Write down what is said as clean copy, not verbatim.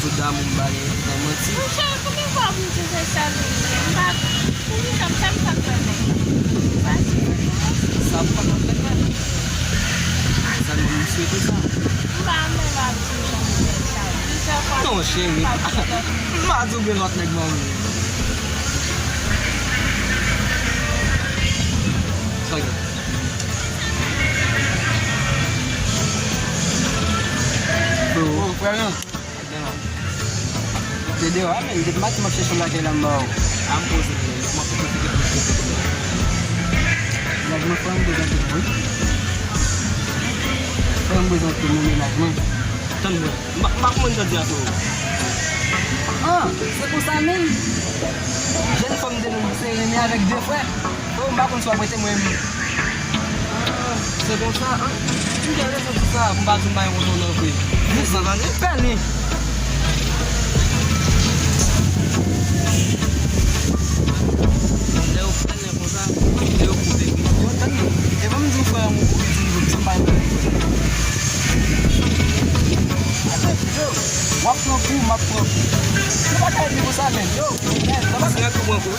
zo da moun bagay, nan menti. Mwen chè, kome vwa mwen te fè sa vè? Mwen kam sa mwen pa kwenè. Sa pou pa kon fèt men. Sa mwen souwete sa. Mwen va ti jan fè sa. Non, chéri. Mwen double lot nèk mwen. Soy. Oh, pèlin. Dede wa, men dik mat mwen chèchon la kè la mba ou. Am pose mwen, mwen pou profite pou chèchon. Lagman fè mwen bezan kè mwen. Fè mwen bezan kè mwen lagman. Tan mwen, mak mwen do di ato. Ah, se pou sa men. Jen fè mwen denou se remi avèk dè fè. Ou mba kon so apwete mwen. Ah, se kon sa, an. Mwen kè rè se pou sa, mba zoun bayan woton nou kwe. Mwen sa vane? Pèlin. E vamos dizer que foi São Paulo. Wap no ku, map no. Não vai cair de você, né? Yo, tá bacana com o banco,